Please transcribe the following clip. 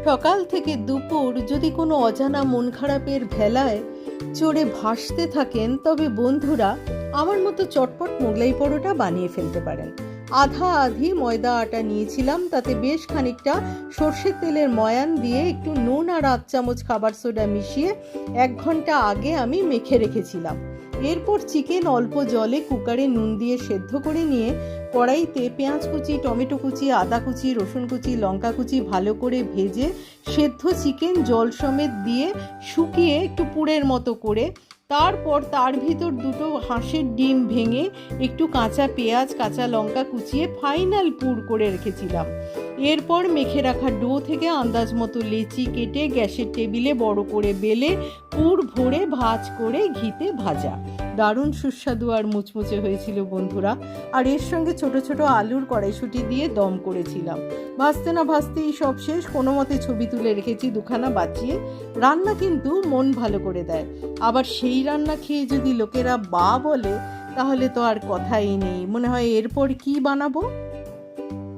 সকাল থেকে দুপুর যদি কোনো অজানা মন খারাপের ভেলায় চড়ে ভাসতে থাকেন, তবে বন্ধুরা আমার মতো চটপট মোগলাই পরোটা বানিয়ে ফেলতে পারেন। আধা আধি ময়দা আটা নিয়েছিলাম, তাতে বেশ খানিকটা সর্ষের তেলের ময়ান দিয়ে একটু নুন আর আধ চামচ খাবার সোডা মিশিয়ে 1 ঘন্টা আগে আমি মেখে রেখেছিলাম। এরপর চিকেন অল্প জলে কুকারে নুন দিয়ে সেদ্ধ করে নিয়ে কড়াইতে পেঁয়াজ কুচি, টমেটো কুচি, আদা কুচি, রসুন কুচি, লঙ্কা কুচি ভালো করে ভেজে সেদ্ধ চিকেন জল সমেত দিয়ে শুকিয়ে একটু পুরের মতো করে, তারপর তার ভিতর 2টো হাঁসের ডিম ভেঙে একটু কাঁচা পেঁয়াজ, কাঁচা লঙ্কা কুচিয়ে ফাইনাল পুর করে রেখেছিলাম। এরপর মেখে রাখা ডো থেকে আন্দাজ মতো লেচি কেটে গ্যাসের টেবিলে বড় করে বেলে পুর ভরে ভাঁজ করে ঘিতে ভাজা। দারুণ সুস্বাদু আর মুচমুচে হয়েছিল বন্ধুরা। আর এর সঙ্গে ছোট ছোট আলুর কড়াইশুঁটি দিয়ে দম করেছিলাম। ভাজতে না ভাজতেই সব শেষ। কোনো মতে ছবি তুলে রেখেছি 2খানা বাঁচিয়ে। রান্না কিন্তু মন ভালো করে দেয়। আবার সেই রান্না খেয়ে যদি লোকেরা বা বলে, তাহলে তো আর কথাই নেই। মনে হয় এরপর কি বানাবো।